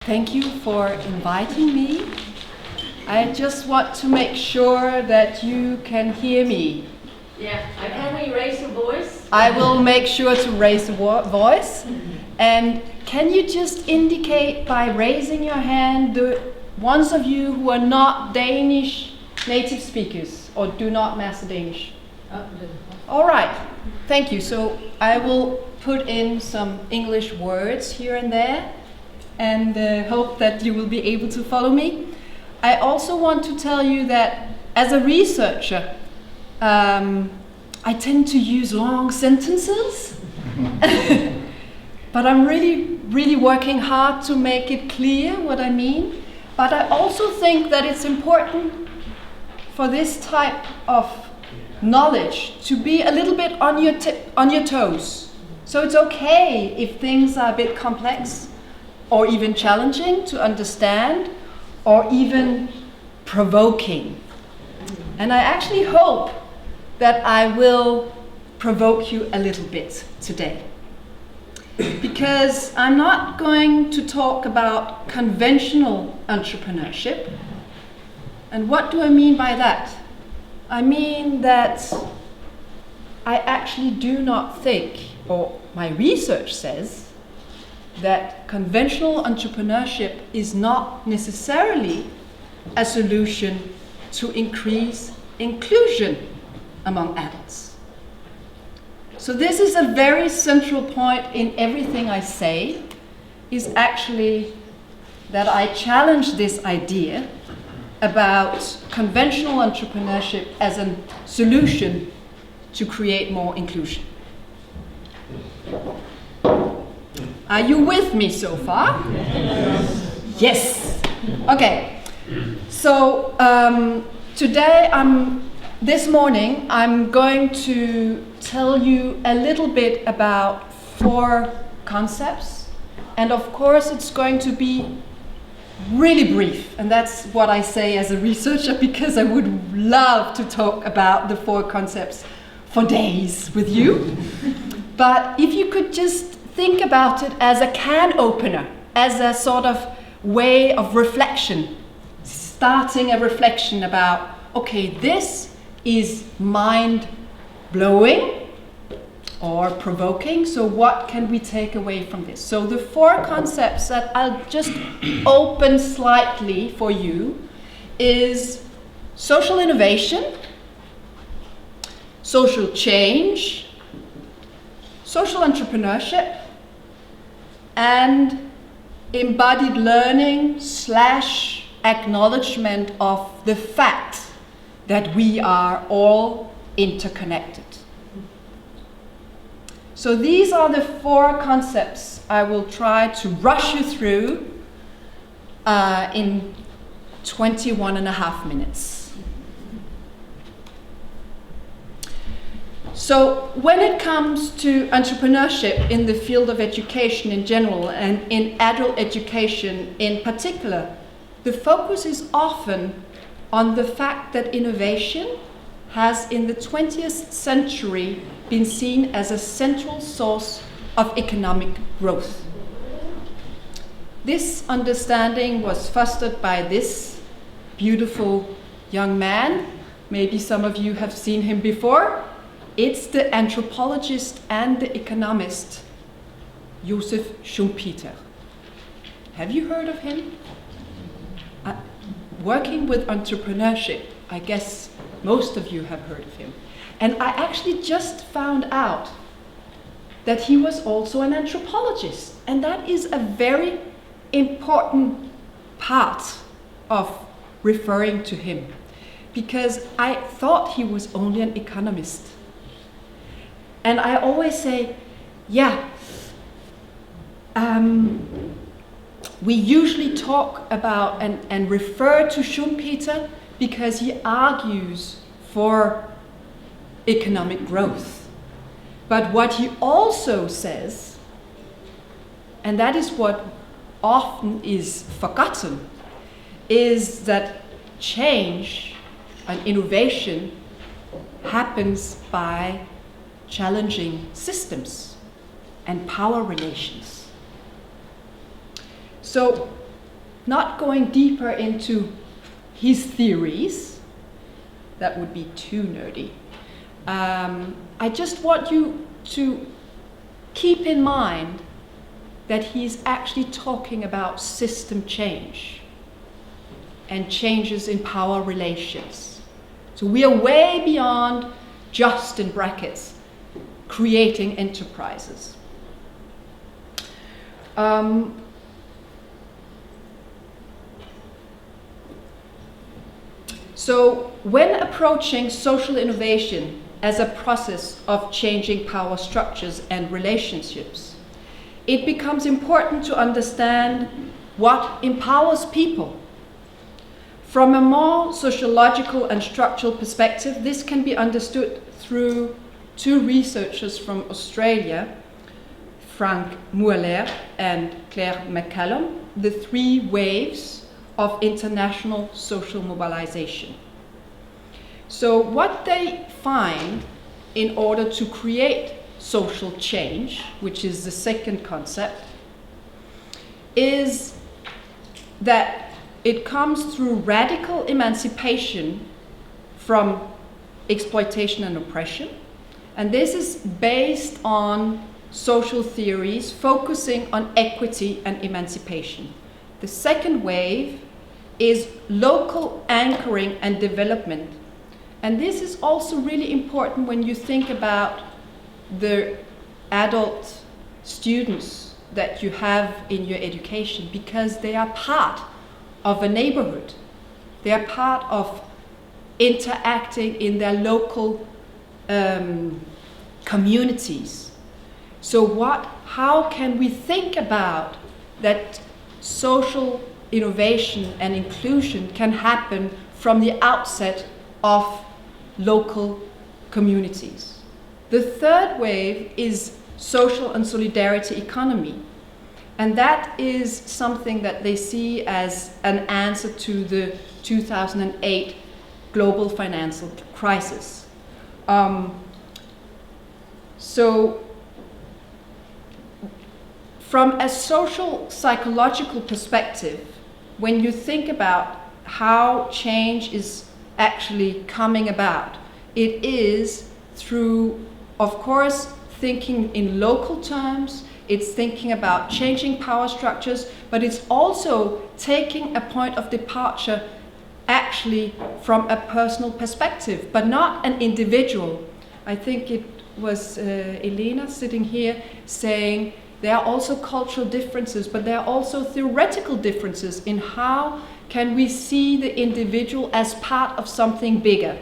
Thank you for inviting me. I just want to make sure that you can hear me. Yeah, can we raise your voice? I will make sure to raise the voice. And can you just indicate by raising your hand the ones of you who are not Danish native speakers or do not master Danish? All right, thank you. So I will put in some English words here and there and hope that you will be able to follow me. I also want to tell you that as a researcher, I tend to use long sentences, but I'm really working hard to make it clear what I mean. But I also think that it's important for this type of knowledge to be a little bit on your toes. So it's okay if things are a bit complex or even challenging to understand or even provoking. And I actually hope that I will provoke you a little bit today. Because I'm not going to talk about conventional entrepreneurship. And what do I mean by that? I mean that I actually do not think, or my research says, that conventional entrepreneurship is not necessarily a solution to increase inclusion among adults. So this is a very central point in everything I say, is actually that I challenge this idea about conventional entrepreneurship as a solution to create more inclusion. Are you with me so far? Yes. Okay. So this morning I'm going to tell you a little bit about 4 concepts, and of course it's going to be really brief, and that's what I say as a researcher, because I would love to talk about the 4 concepts for days with you. But if you could just think about it as a can opener, as a sort of way of reflection, starting a reflection about, okay, this is mind-blowing or provoking, so what can we take away from this? So the 4 concepts that I'll just open slightly for you is social innovation, social change, social entrepreneurship, and embodied learning / acknowledgement of the fact that we are all interconnected. So these are the 4 concepts I will try to rush you through in 21.5 minutes. So when it comes to entrepreneurship in the field of education in general and in adult education in particular, the focus is often on the fact that innovation has in the 20th century been seen as a central source of economic growth. This understanding was fostered by this beautiful young man. Maybe some of you have seen him before. It's the anthropologist and the economist, Joseph Schumpeter. Have you heard of him? Working with entrepreneurship, I guess most of you have heard of him. And I actually just found out that he was also an anthropologist. And that is a very important part of referring to him, because I thought he was only an economist. And I always say, we usually talk about and refer to Schumpeter because he argues for economic growth. But what he also says, and that is what often is forgotten, is that change and innovation happens by challenging systems and power relations. So not going deeper into his theories, that would be too nerdy. I just want you to keep in mind that he's actually talking about system change and changes in power relations. So we are way beyond just, in brackets, creating enterprises. So when approaching social innovation as a process of changing power structures and relationships, it becomes important to understand what empowers people. From a more sociological and structural perspective, this can be understood through two researchers from Australia, Frank Mueller and Claire McCallum, the three waves of international social mobilization. So what they find in order to create social change, which is the second concept, is that it comes through radical emancipation from exploitation and oppression. And this is based on social theories focusing on equity and emancipation. The second wave is local anchoring and development. And this is also really important when you think about the adult students that you have in your education, because they are part of a neighborhood. They are part of interacting in their local communities. So how can we think about that social innovation and inclusion can happen from the outset of local communities? The third wave is social and solidarity economy. And that is something that they see as an answer to the 2008 global financial crisis. So from a social psychological perspective, when you think about how change is actually coming about, it is through, of course, thinking in local terms. It's thinking about changing power structures, but it's also taking a point of departure actually from a personal perspective, but not an individual. I think it was Elena sitting here saying there are also cultural differences, but there are also theoretical differences in how can we see the individual as part of something bigger.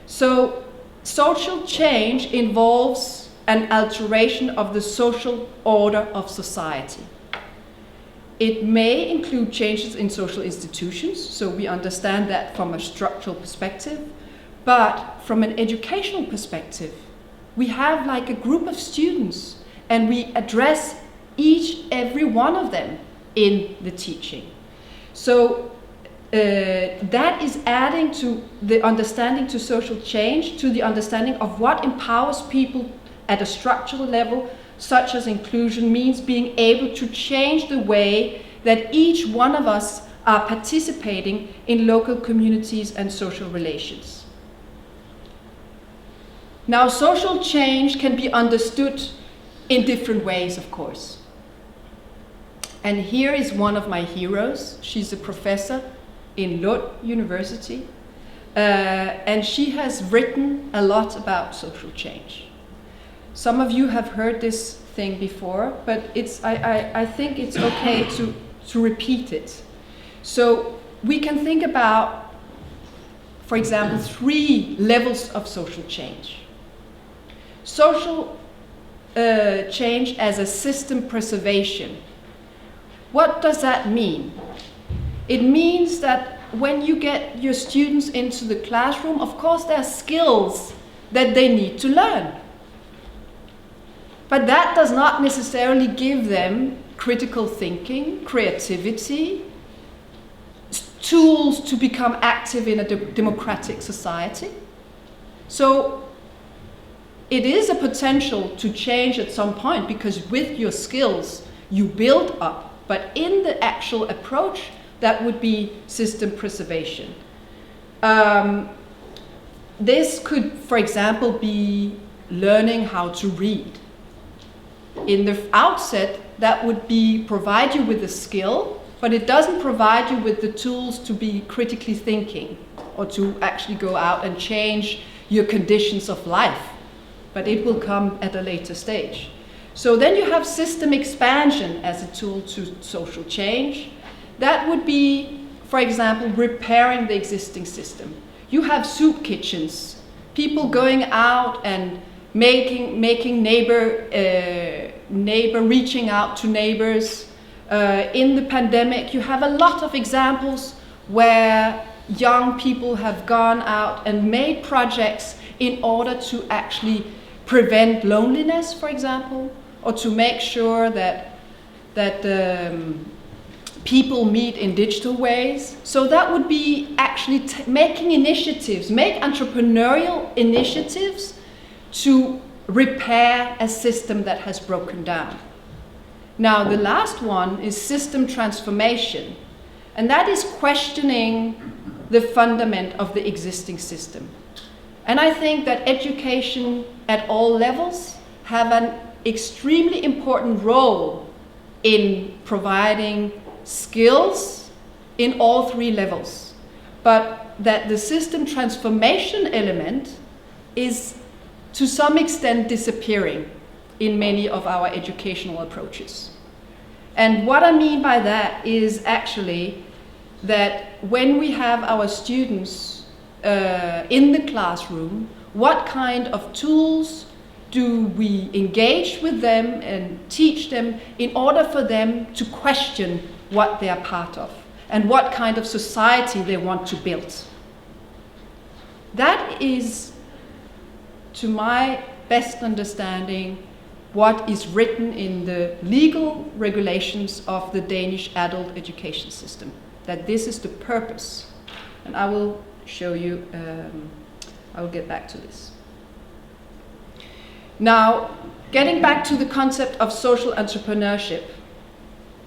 So social change involves an alteration of the social order of society. It may include changes in social institutions, so we understand that from a structural perspective, but from an educational perspective, we have like a group of students and we address every one of them in the teaching. So that is adding to the understanding to social change, to the understanding of what empowers people at a structural level, such as inclusion means being able to change the way that each one of us are participating in local communities and social relations. Now, social change can be understood in different ways, of course. And here is one of my heroes. She's a professor in Lund University, and she has written a lot about social change. Some of you have heard this thing before, but I think it's okay to repeat it. So we can think about, for example, 3 levels of social change. Social change as a system preservation. What does that mean? It means that when you get your students into the classroom, of course there are skills that they need to learn. But that does not necessarily give them critical thinking, creativity, tools to become active in a democratic society. So it is a potential to change at some point, because with your skills you build up But in the actual approach, that would be system preservation. This could, for example, be learning how to read. In the outset, that would be provide you with a skill, but it doesn't provide you with the tools to be critically thinking or to actually go out and change your conditions of life. But it will come at a later stage. So then you have system expansion as a tool to social change. That would be, for example, repairing the existing system. You have soup kitchens, people going out and making neighbor reaching out to neighbors. In the pandemic, you have a lot of examples where young people have gone out and made projects in order to actually prevent loneliness, for example, or to make sure that people meet in digital ways. So that would be actually making initiatives, make entrepreneurial initiatives to repair a system that has broken down. Now, the last one is system transformation, and that is questioning the fundament of the existing system. And I think that education at all levels have an extremely important role in providing skills in all three levels, but that the system transformation element is to some extent disappearing in many of our educational approaches. And what I mean by that is actually that when we have our students in the classroom, what kind of tools do we engage with them and teach them in order for them to question what they are part of and what kind of society they want to build? That is, to my best understanding, what is written in the legal regulations of the Danish adult education system, that this is the purpose. And I will show you, I will get back to this. Now, getting back to the concept of social entrepreneurship,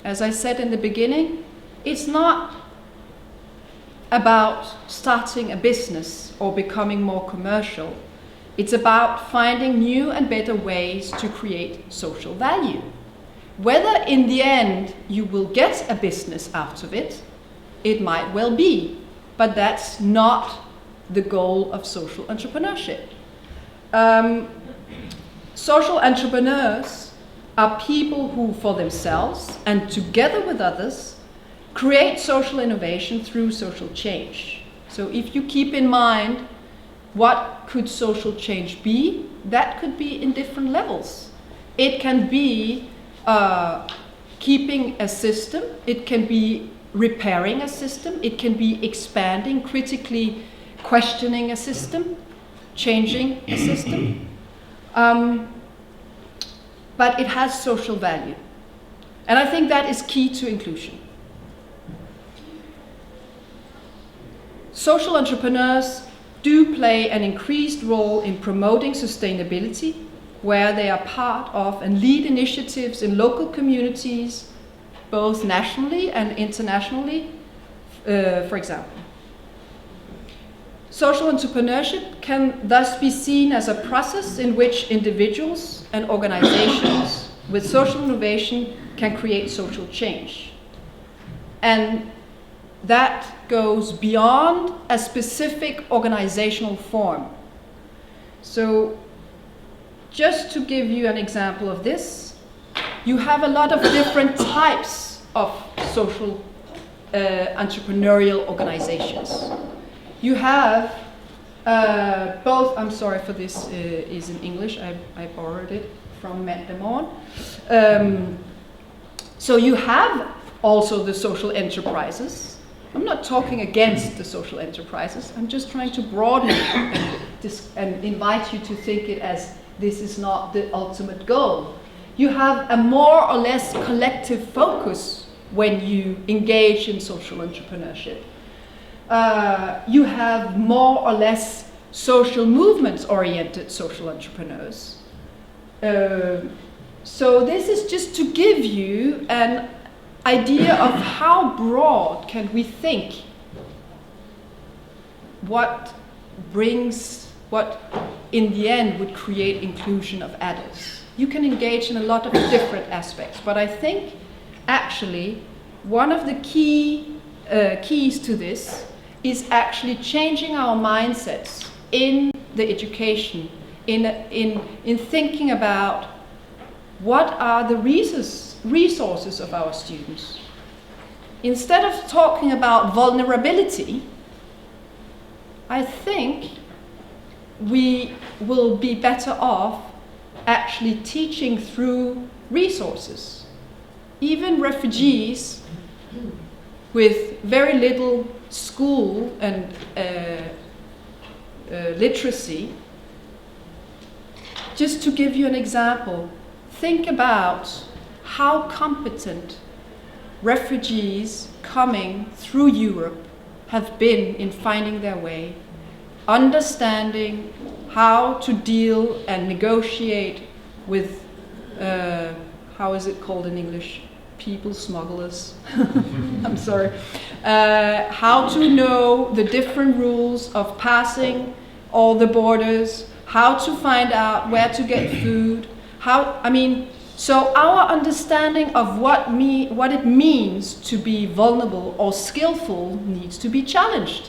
as I said in the beginning, it's not about starting a business or becoming more commercial. It's about finding new and better ways to create social value. Whether in the end you will get a business out of it, it might well be, but that's not the goal of social entrepreneurship. Social entrepreneurs are people who, for themselves and together with others, create social innovation through social change. So if you keep in mind what could social change be, that could be in different levels. It can be keeping a system, it can be repairing a system, it can be expanding, critically questioning a system, changing a system. But it has social value. And I think that is key to inclusion. Social entrepreneurs do play an increased role in promoting sustainability, where they are part of and lead initiatives in local communities, both nationally and internationally, for example. Social entrepreneurship can thus be seen as a process in which individuals and organizations with social innovation can create social change. And that goes beyond a specific organizational form. So just to give you an example of this, you have a lot of different types of social entrepreneurial organizations. You have both, I'm sorry for this is in English, I borrowed it from Matt Demorn. So you have also the social enterprises. I'm not talking against the social enterprises, I'm just trying to broaden it and invite you to think it as this is not the ultimate goal. You have a more or less collective focus when you engage in social entrepreneurship. You have more or less social movements-oriented social entrepreneurs. So this is just to give you an idea of how broad can we think, what in the end would create inclusion of adults. You can engage in a lot of different aspects, but I think actually one of the keys to this is actually changing our mindsets in the education, in thinking about what are the resources of our students. Instead of talking about vulnerability, I think we will be better off actually teaching through resources. Even refugees with very little school and literacy. Just to give you an example, think about how competent refugees coming through Europe have been in finding their way, understanding how to deal and negotiate with, how is it called in English? People smugglers. I'm sorry. How to know the different rules of passing all the borders, how to find out where to get food, so our understanding of what it means to be vulnerable or skillful needs to be challenged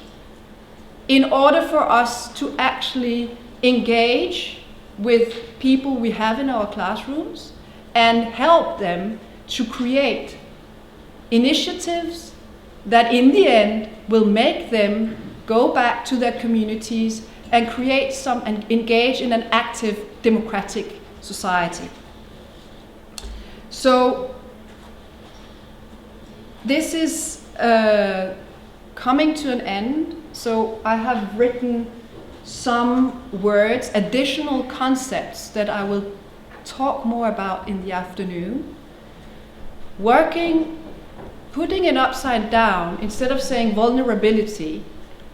in order for us to actually engage with people we have in our classrooms and help them to create initiatives that in the end will make them go back to their communities and and engage in an active democratic society. So this is coming to an end. So I have written some words, additional concepts that I will talk more about in the afternoon. Putting it upside down, instead of saying vulnerability,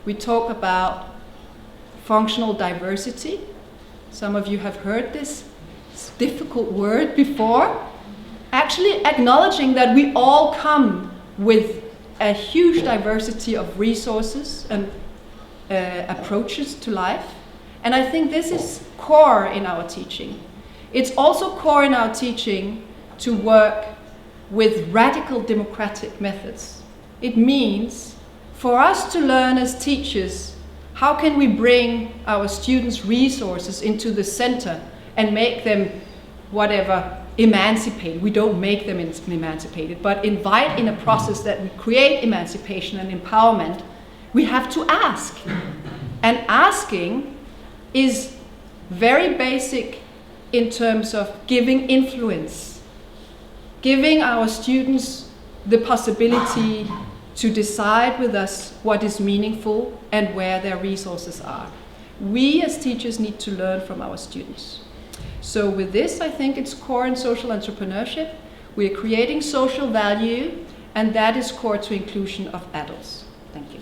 we talk about functional diversity. Some of you have heard this difficult word before. Actually acknowledging that we all come with a huge diversity of resources and approaches to life. And I think this is core in our teaching. It's also core in our teaching to work with radical democratic methods. It means for us to learn as teachers, how can we bring our students' resources into the center and make them emancipated. We don't make them emancipated, but invite in a process that we create emancipation and empowerment. We have to ask. And asking is very basic in terms of giving influence, giving our students the possibility to decide with us what is meaningful and where their resources are. We as teachers need to learn from our students. So with this, I think it's core in social entrepreneurship. We're creating social value, and that is core to inclusion of adults. Thank you.